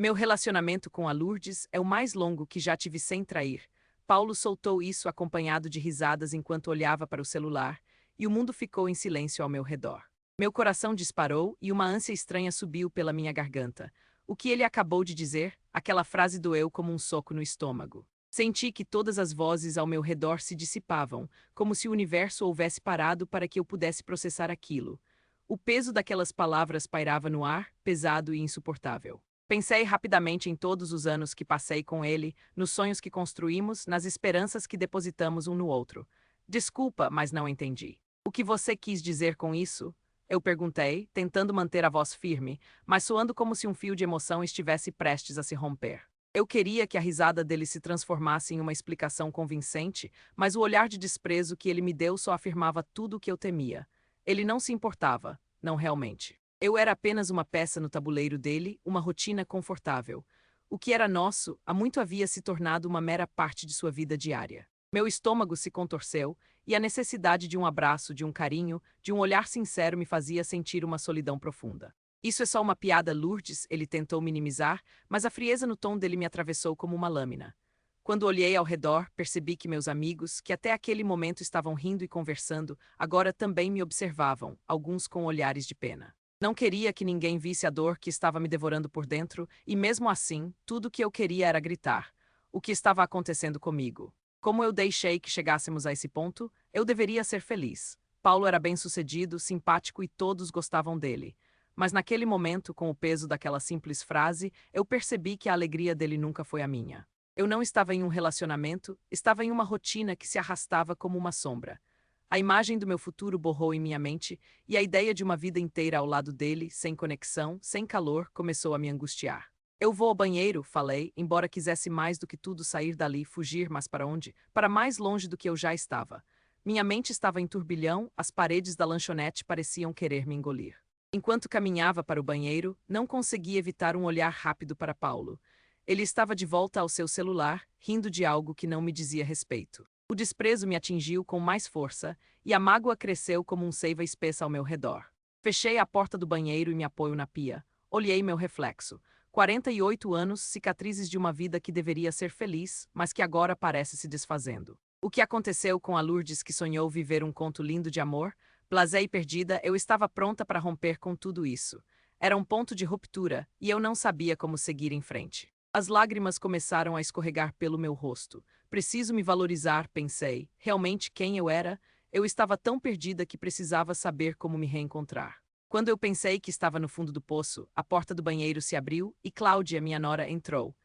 Meu relacionamento com a Lourdes é o mais longo que já tive sem trair. Paulo soltou isso acompanhado de risadas enquanto olhava para o celular, e o mundo ficou em silêncio ao meu redor. Meu coração disparou e uma ânsia estranha subiu pela minha garganta. O que ele acabou de dizer, aquela frase doeu como um soco no estômago. Senti que todas as vozes ao meu redor se dissipavam, como se o universo houvesse parado para que eu pudesse processar aquilo. O peso daquelas palavras pairava no ar, pesado e insuportável. Pensei rapidamente em todos os anos que passei com ele, nos sonhos que construímos, nas esperanças que depositamos um no outro. Desculpa, mas não entendi. O que você quis dizer com isso? Eu perguntei, tentando manter a voz firme, mas soando como se um fio de emoção estivesse prestes a se romper. Eu queria que a risada dele se transformasse em uma explicação convincente, mas o olhar de desprezo que ele me deu só afirmava tudo o que eu temia. Ele não se importava, não realmente. Eu era apenas uma peça no tabuleiro dele, uma rotina confortável. O que era nosso, há muito havia se tornado uma mera parte de sua vida diária. Meu estômago se contorceu, e a necessidade de um abraço, de um carinho, de um olhar sincero me fazia sentir uma solidão profunda. Isso é só uma piada, Lourdes, ele tentou minimizar, mas a frieza no tom dele me atravessou como uma lâmina. Quando olhei ao redor, percebi que meus amigos, que até aquele momento estavam rindo e conversando, agora também me observavam, alguns com olhares de pena. Não queria que ninguém visse a dor que estava me devorando por dentro, e mesmo assim, tudo o que eu queria era gritar. O que estava acontecendo comigo? Como eu deixei que chegássemos a esse ponto, eu deveria ser feliz. Paulo era bem-sucedido, simpático e todos gostavam dele. Mas naquele momento, com o peso daquela simples frase, eu percebi que a alegria dele nunca foi a minha. Eu não estava em um relacionamento, estava em uma rotina que se arrastava como uma sombra. A imagem do meu futuro borrou em minha mente, e a ideia de uma vida inteira ao lado dele, sem conexão, sem calor, começou a me angustiar. Eu vou ao banheiro, falei, embora quisesse mais do que tudo sair dali, fugir, mas para onde? Para mais longe do que eu já estava. Minha mente estava em turbilhão, as paredes da lanchonete pareciam querer me engolir. Enquanto caminhava para o banheiro, não consegui evitar um olhar rápido para Paulo. Ele estava de volta ao seu celular, rindo de algo que não me dizia respeito. O desprezo me atingiu com mais força, e a mágoa cresceu como um seiva espessa ao meu redor. Fechei a porta do banheiro e me apoio na pia. Olhei meu reflexo. 48 anos, cicatrizes de uma vida que deveria ser feliz, mas que agora parece se desfazendo. O que aconteceu com a Lourdes que sonhou viver um conto lindo de amor? Blasé e perdida, eu estava pronta para romper com tudo isso. Era um ponto de ruptura, e eu não sabia como seguir em frente. As lágrimas começaram a escorregar pelo meu rosto. Preciso me valorizar, pensei. Realmente quem eu era? Eu estava tão perdida que precisava saber como me reencontrar. Quando eu pensei que estava no fundo do poço, a porta do banheiro se abriu e Cláudia, minha nora, entrou.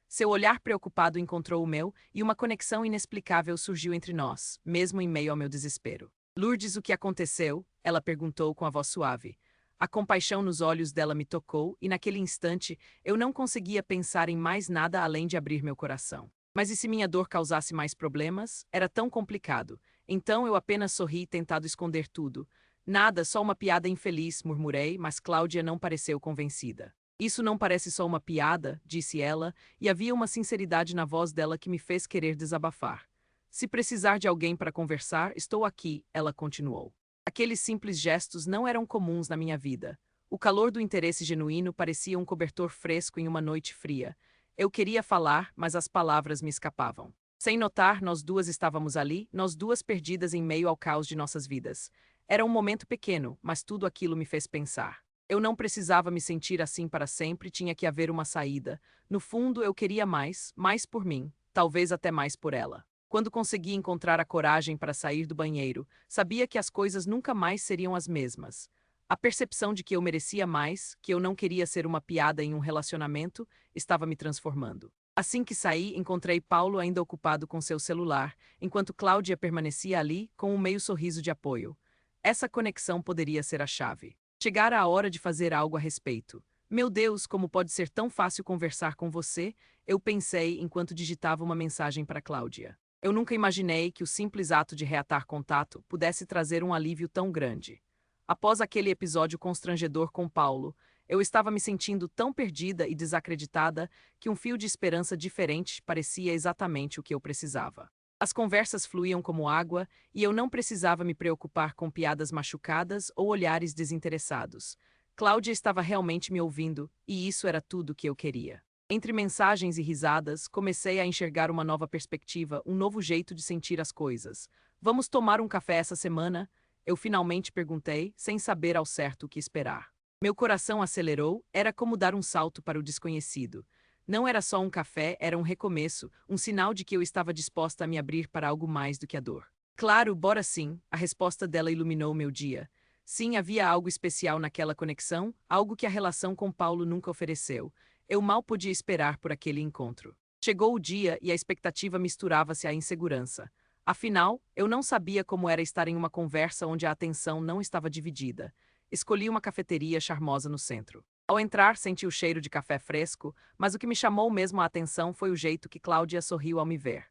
Seu olhar preocupado encontrou o meu e uma conexão inexplicável surgiu entre nós, mesmo em meio ao meu desespero. Lourdes, o que aconteceu? Ela perguntou com a voz suave. A compaixão nos olhos dela me tocou e naquele instante eu não conseguia pensar em mais nada além de abrir meu coração. Mas e se minha dor causasse mais problemas? Era tão complicado. Então eu apenas sorri, tentado esconder tudo. Nada, só uma piada infeliz, murmurei, mas Cláudia não pareceu convencida. Isso não parece só uma piada, disse ela, e havia uma sinceridade na voz dela que me fez querer desabafar. Se precisar de alguém para conversar, estou aqui, ela continuou. Aqueles simples gestos não eram comuns na minha vida. O calor do interesse genuíno parecia um cobertor fresco em uma noite fria. Eu queria falar, mas as palavras me escapavam. Sem notar, nós duas estávamos ali, nós duas perdidas em meio ao caos de nossas vidas. Era um momento pequeno, mas tudo aquilo me fez pensar. Eu não precisava me sentir assim para sempre, tinha que haver uma saída. No fundo, eu queria mais, mais por mim, talvez até mais por ela. Quando consegui encontrar a coragem para sair do banheiro, sabia que as coisas nunca mais seriam as mesmas. A percepção de que eu merecia mais, que eu não queria ser uma piada em um relacionamento, estava me transformando. Assim que saí, encontrei Paulo ainda ocupado com seu celular, enquanto Cláudia permanecia ali, com um meio sorriso de apoio. Essa conexão poderia ser a chave. Chegara a hora de fazer algo a respeito. Meu Deus, como pode ser tão fácil conversar com você? Eu pensei enquanto digitava uma mensagem para Cláudia. Eu nunca imaginei que o simples ato de reatar contato pudesse trazer um alívio tão grande. Após aquele episódio constrangedor com Paulo, eu estava me sentindo tão perdida e desacreditada que um fio de esperança diferente parecia exatamente o que eu precisava. As conversas fluíam como água e eu não precisava me preocupar com piadas machucadas ou olhares desinteressados. Cláudia estava realmente me ouvindo e isso era tudo que eu queria. Entre mensagens e risadas, comecei a enxergar uma nova perspectiva, um novo jeito de sentir as coisas. Vamos tomar um café essa semana? Eu finalmente perguntei, sem saber ao certo o que esperar. Meu coração acelerou, era como dar um salto para o desconhecido. Não era só um café, era um recomeço, um sinal de que eu estava disposta a me abrir para algo mais do que a dor. Claro, bora sim, a resposta dela iluminou meu dia. Sim, havia algo especial naquela conexão, algo que a relação com Paulo nunca ofereceu. Eu mal podia esperar por aquele encontro. Chegou o dia e a expectativa misturava-se à insegurança. Afinal, eu não sabia como era estar em uma conversa onde a atenção não estava dividida. Escolhi uma cafeteria charmosa no centro. Ao entrar, senti o cheiro de café fresco, mas o que me chamou mesmo a atenção foi o jeito que Cláudia sorriu ao me ver.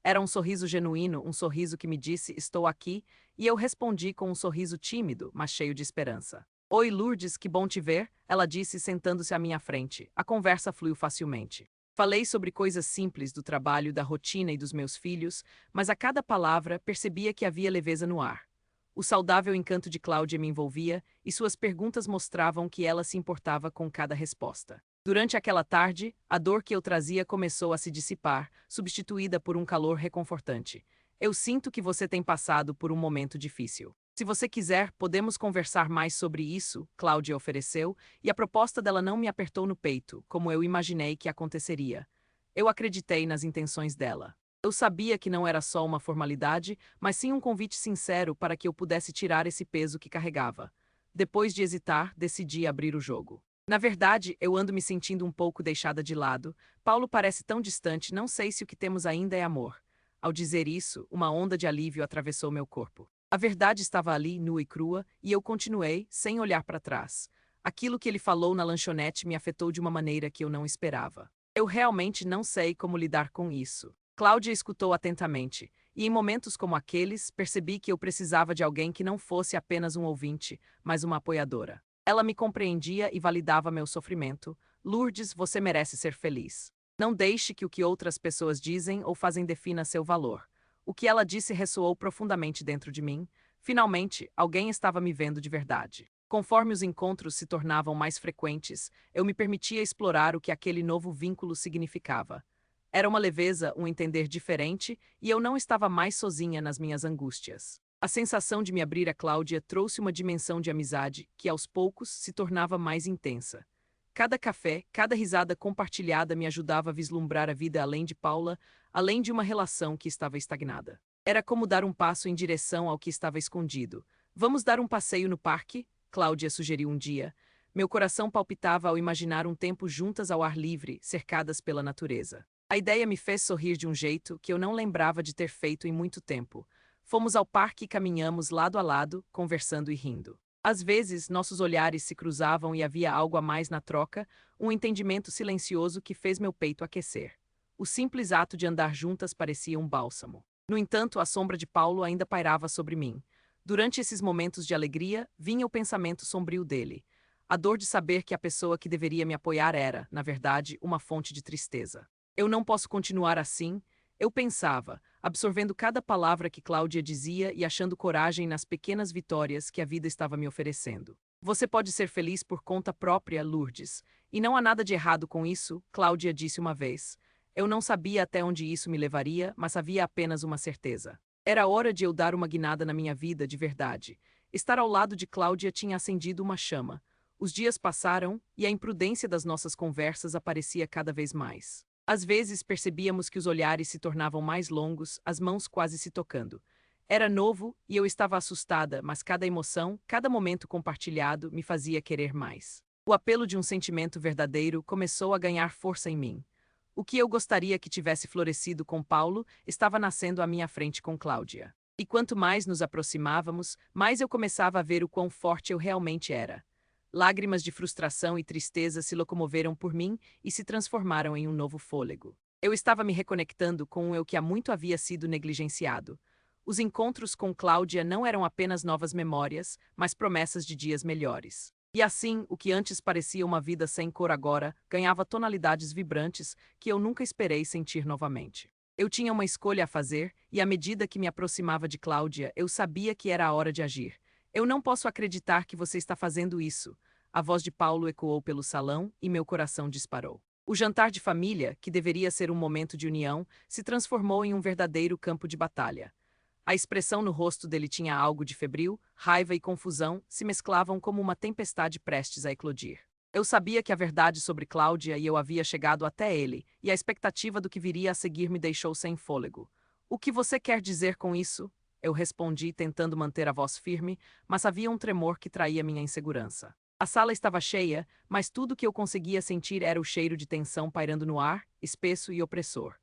Era um sorriso genuíno, um sorriso que me disse estou aqui, e eu respondi com um sorriso tímido, mas cheio de esperança. Oi, Lourdes, que bom te ver, ela disse sentando-se à minha frente. A conversa fluiu facilmente. Falei sobre coisas simples do trabalho, da rotina e dos meus filhos, mas a cada palavra percebia que havia leveza no ar. O saudável encanto de Cláudia me envolvia, e suas perguntas mostravam que ela se importava com cada resposta. Durante aquela tarde, a dor que eu trazia começou a se dissipar, substituída por um calor reconfortante. Eu sinto que você tem passado por um momento difícil. Se você quiser, podemos conversar mais sobre isso, Cláudia ofereceu, e a proposta dela não me apertou no peito, como eu imaginei que aconteceria. Eu acreditei nas intenções dela. Eu sabia que não era só uma formalidade, mas sim um convite sincero para que eu pudesse tirar esse peso que carregava. Depois de hesitar, decidi abrir o jogo. Na verdade, eu ando me sentindo um pouco deixada de lado. Paulo parece tão distante, não sei se o que temos ainda é amor. Ao dizer isso, uma onda de alívio atravessou meu corpo. A verdade estava ali, nua e crua, e eu continuei, sem olhar para trás. Aquilo que ele falou na lanchonete me afetou de uma maneira que eu não esperava. Eu realmente não sei como lidar com isso. Cláudia escutou atentamente, e em momentos como aqueles, percebi que eu precisava de alguém que não fosse apenas um ouvinte, mas uma apoiadora. Ela me compreendia e validava meu sofrimento. Lourdes, você merece ser feliz. Não deixe que o que outras pessoas dizem ou fazem defina seu valor. O que ela disse ressoou profundamente dentro de mim. Finalmente, alguém estava me vendo de verdade. Conforme os encontros se tornavam mais frequentes, eu me permitia explorar o que aquele novo vínculo significava. Era uma leveza, um entender diferente, e eu não estava mais sozinha nas minhas angústias. A sensação de me abrir a Cláudia trouxe uma dimensão de amizade que, aos poucos, se tornava mais intensa. Cada café, cada risada compartilhada me ajudava a vislumbrar a vida além de Paula, além de uma relação que estava estagnada. Era como dar um passo em direção ao que estava escondido. Vamos dar um passeio no parque? Cláudia sugeriu um dia. Meu coração palpitava ao imaginar um tempo juntas ao ar livre, cercadas pela natureza. A ideia me fez sorrir de um jeito que eu não lembrava de ter feito em muito tempo. Fomos ao parque e caminhamos lado a lado, conversando e rindo. Às vezes, nossos olhares se cruzavam e havia algo a mais na troca, um entendimento silencioso que fez meu peito aquecer. O simples ato de andar juntas parecia um bálsamo. No entanto, a sombra de Paulo ainda pairava sobre mim. Durante esses momentos de alegria, vinha o pensamento sombrio dele. A dor de saber que a pessoa que deveria me apoiar era, na verdade, uma fonte de tristeza. Eu não posso continuar assim, eu pensava, absorvendo cada palavra que Cláudia dizia e achando coragem nas pequenas vitórias que a vida estava me oferecendo. Você pode ser feliz por conta própria, Lourdes. E não há nada de errado com isso, Cláudia disse uma vez. Eu não sabia até onde isso me levaria, mas havia apenas uma certeza. Era hora de eu dar uma guinada na minha vida de verdade. Estar ao lado de Cláudia tinha acendido uma chama. Os dias passaram, e a imprudência das nossas conversas aparecia cada vez mais. Às vezes percebíamos que os olhares se tornavam mais longos, as mãos quase se tocando. Era novo e eu estava assustada, mas cada emoção, cada momento compartilhado me fazia querer mais. O apelo de um sentimento verdadeiro começou a ganhar força em mim. O que eu gostaria que tivesse florescido com Paulo estava nascendo à minha frente com Cláudia. E quanto mais nos aproximávamos, mais eu começava a ver o quão forte eu realmente era. Lágrimas de frustração e tristeza se locomoveram por mim e se transformaram em um novo fôlego. Eu estava me reconectando com o eu que há muito havia sido negligenciado. Os encontros com Cláudia não eram apenas novas memórias, mas promessas de dias melhores. E assim, o que antes parecia uma vida sem cor agora ganhava tonalidades vibrantes que eu nunca esperei sentir novamente. Eu tinha uma escolha a fazer, e à medida que me aproximava de Cláudia, eu sabia que era a hora de agir. Eu não posso acreditar que você está fazendo isso. A voz de Paulo ecoou pelo salão e meu coração disparou. O jantar de família, que deveria ser um momento de união, se transformou em um verdadeiro campo de batalha. A expressão no rosto dele tinha algo de febril, raiva e confusão se mesclavam como uma tempestade prestes a eclodir. Eu sabia que a verdade sobre Cláudia e eu havia chegado até ele, e a expectativa do que viria a seguir me deixou sem fôlego. O que você quer dizer com isso? Eu respondi, tentando manter a voz firme, mas havia um tremor que traía minha insegurança. A sala estava cheia, mas tudo o que eu conseguia sentir era o cheiro de tensão pairando no ar, espesso e opressor.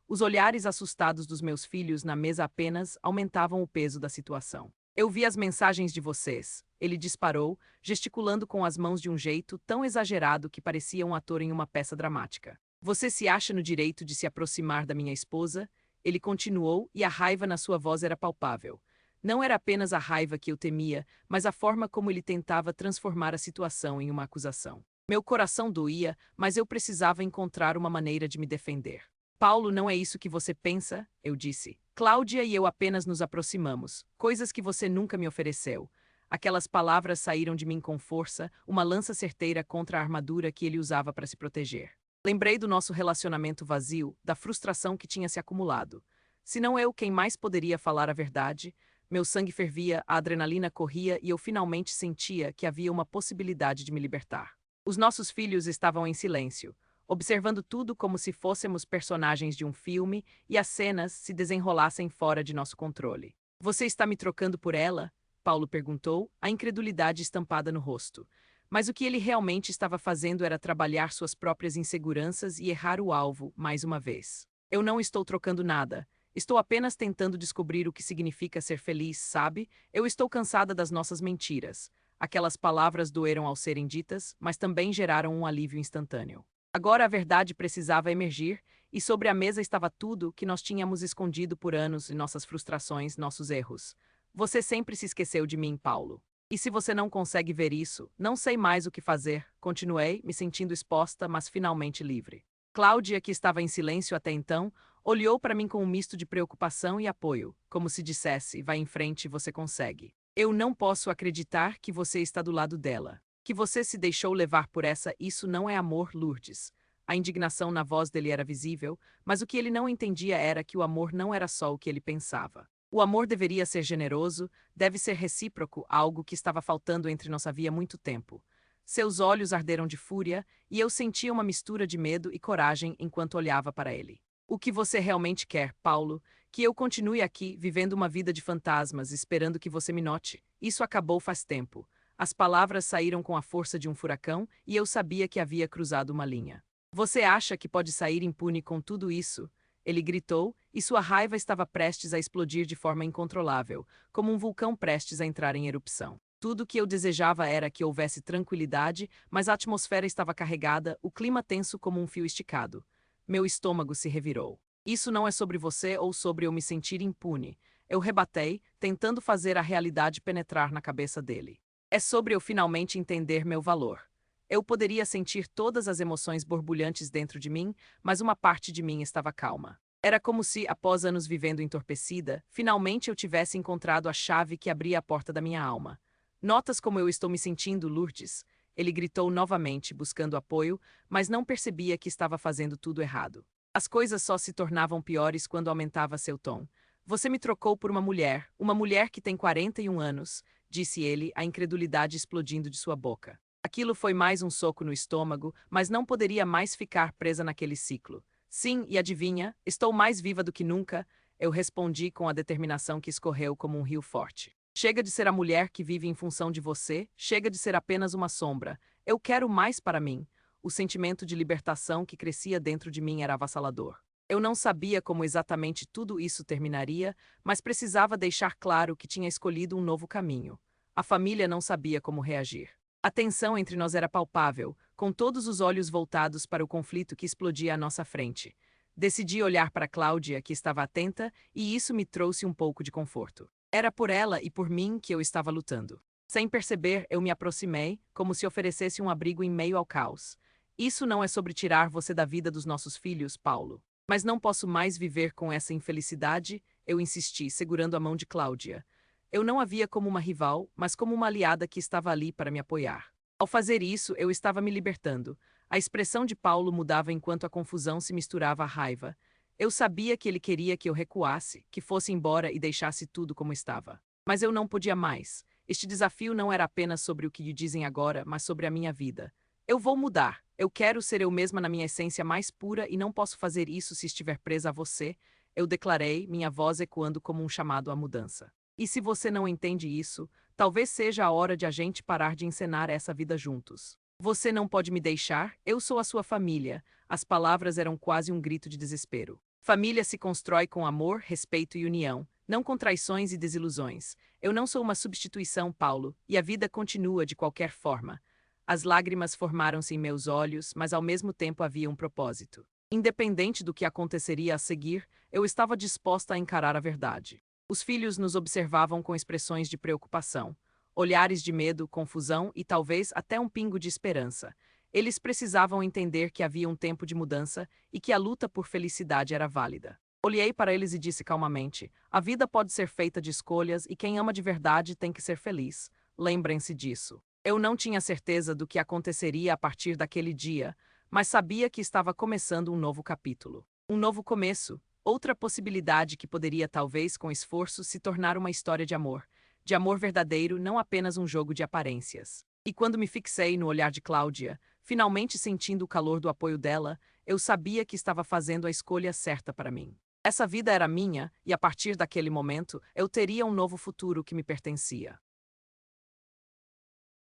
Os olhares assustados dos meus filhos na mesa apenas aumentavam o peso da situação. Eu vi as mensagens de vocês. Ele disparou, gesticulando com as mãos de um jeito tão exagerado que parecia um ator em uma peça dramática. Você se acha no direito de se aproximar da minha esposa? Ele continuou, e a raiva na sua voz era palpável. Não era apenas a raiva que eu temia, mas a forma como ele tentava transformar a situação em uma acusação. Meu coração doía, mas eu precisava encontrar uma maneira de me defender. Paulo, não é isso que você pensa? Eu disse. Cláudia e eu apenas nos aproximamos, coisas que você nunca me ofereceu. Aquelas palavras saíram de mim com força, uma lança certeira contra a armadura que ele usava para se proteger. Lembrei do nosso relacionamento vazio, da frustração que tinha se acumulado. Se não eu, quem mais poderia falar a verdade? Meu sangue fervia, a adrenalina corria e eu finalmente sentia que havia uma possibilidade de me libertar. Os nossos filhos estavam em silêncio, observando tudo como se fôssemos personagens de um filme e as cenas se desenrolassem fora de nosso controle. Você está me trocando por ela? Paulo perguntou, a incredulidade estampada no rosto. Mas o que ele realmente estava fazendo era trabalhar suas próprias inseguranças e errar o alvo, mais uma vez. Eu não estou trocando nada. Estou apenas tentando descobrir o que significa ser feliz, sabe? Eu estou cansada das nossas mentiras. Aquelas palavras doeram ao serem ditas, mas também geraram um alívio instantâneo. Agora a verdade precisava emergir, e sobre a mesa estava tudo que nós tínhamos escondido por anos e nossas frustrações, nossos erros. Você sempre se esqueceu de mim, Paulo. E se você não consegue ver isso, não sei mais o que fazer, continuei, me sentindo exposta, mas finalmente livre. Cláudia, que estava em silêncio até então, olhou para mim com um misto de preocupação e apoio, como se dissesse, vai em frente, você consegue. Eu não posso acreditar que você está do lado dela. Que você se deixou levar por isso não é amor, Lourdes. A indignação na voz dele era visível, mas o que ele não entendia era que o amor não era só o que ele pensava. O amor deveria ser generoso, deve ser recíproco, algo que estava faltando entre nós havia muito tempo. Seus olhos arderam de fúria, e eu sentia uma mistura de medo e coragem enquanto olhava para ele. O que você realmente quer, Paulo? Que eu continue aqui, vivendo uma vida de fantasmas, esperando que você me note? Isso acabou faz tempo. As palavras saíram com a força de um furacão, e eu sabia que havia cruzado uma linha. Você acha que pode sair impune com tudo isso? Ele gritou, e sua raiva estava prestes a explodir de forma incontrolável, como um vulcão prestes a entrar em erupção. Tudo o que eu desejava era que houvesse tranquilidade, mas a atmosfera estava carregada, o clima tenso como um fio esticado. Meu estômago se revirou. Isso não é sobre você ou sobre eu me sentir impune. Eu rebatei, tentando fazer a realidade penetrar na cabeça dele. É sobre eu finalmente entender meu valor. Eu poderia sentir todas as emoções borbulhantes dentro de mim, mas uma parte de mim estava calma. Era como se, após anos vivendo entorpecida, finalmente eu tivesse encontrado a chave que abria a porta da minha alma. Notas como eu estou me sentindo, Lourdes? Ele gritou novamente, buscando apoio, mas não percebia que estava fazendo tudo errado. As coisas só se tornavam piores quando aumentava seu tom. Você me trocou por uma mulher que tem 41 anos, disse ele, a incredulidade explodindo de sua boca. Aquilo foi mais um soco no estômago, mas não poderia mais ficar presa naquele ciclo. Sim, e adivinha, estou mais viva do que nunca, eu respondi com a determinação que escorreu como um rio forte. Chega de ser a mulher que vive em função de você, chega de ser apenas uma sombra. Eu quero mais para mim. O sentimento de libertação que crescia dentro de mim era avassalador. Eu não sabia como exatamente tudo isso terminaria, mas precisava deixar claro que tinha escolhido um novo caminho. A família não sabia como reagir. A tensão entre nós era palpável, com todos os olhos voltados para o conflito que explodia à nossa frente. Decidi olhar para Cláudia, que estava atenta, e isso me trouxe um pouco de conforto. Era por ela e por mim que eu estava lutando. Sem perceber, eu me aproximei, como se oferecesse um abrigo em meio ao caos. Isso não é sobre tirar você da vida dos nossos filhos, Paulo. Mas não posso mais viver com essa infelicidade, eu insisti, segurando a mão de Cláudia. Eu não a via como uma rival, mas como uma aliada que estava ali para me apoiar. Ao fazer isso, eu estava me libertando. A expressão de Paulo mudava enquanto a confusão se misturava à raiva. Eu sabia que ele queria que eu recuasse, que fosse embora e deixasse tudo como estava. Mas eu não podia mais. Este desafio não era apenas sobre o que lhe dizem agora, mas sobre a minha vida. Eu vou mudar. Eu quero ser eu mesma na minha essência mais pura e não posso fazer isso se estiver presa a você, eu declarei, minha voz ecoando como um chamado à mudança. E se você não entende isso, talvez seja a hora de a gente parar de encenar essa vida juntos. Você não pode me deixar, eu sou a sua família. As palavras eram quase um grito de desespero. Família se constrói com amor, respeito e união, não com traições e desilusões. Eu não sou uma substituição, Paulo, e a vida continua de qualquer forma. As lágrimas formaram-se em meus olhos, mas ao mesmo tempo havia um propósito. Independente do que aconteceria a seguir, eu estava disposta a encarar a verdade. Os filhos nos observavam com expressões de preocupação, olhares de medo, confusão e talvez até um pingo de esperança. Eles precisavam entender que havia um tempo de mudança e que a luta por felicidade era válida. Olhei para eles e disse calmamente: a vida pode ser feita de escolhas e quem ama de verdade tem que ser feliz. Lembrem-se disso. Eu não tinha certeza do que aconteceria a partir daquele dia, mas sabia que estava começando um novo capítulo. Um novo começo, outra possibilidade que poderia talvez com esforço se tornar uma história de amor verdadeiro, não apenas um jogo de aparências. E quando me fixei no olhar de Cláudia, finalmente sentindo o calor do apoio dela, eu sabia que estava fazendo a escolha certa para mim. Essa vida era minha, e a partir daquele momento, eu teria um novo futuro que me pertencia.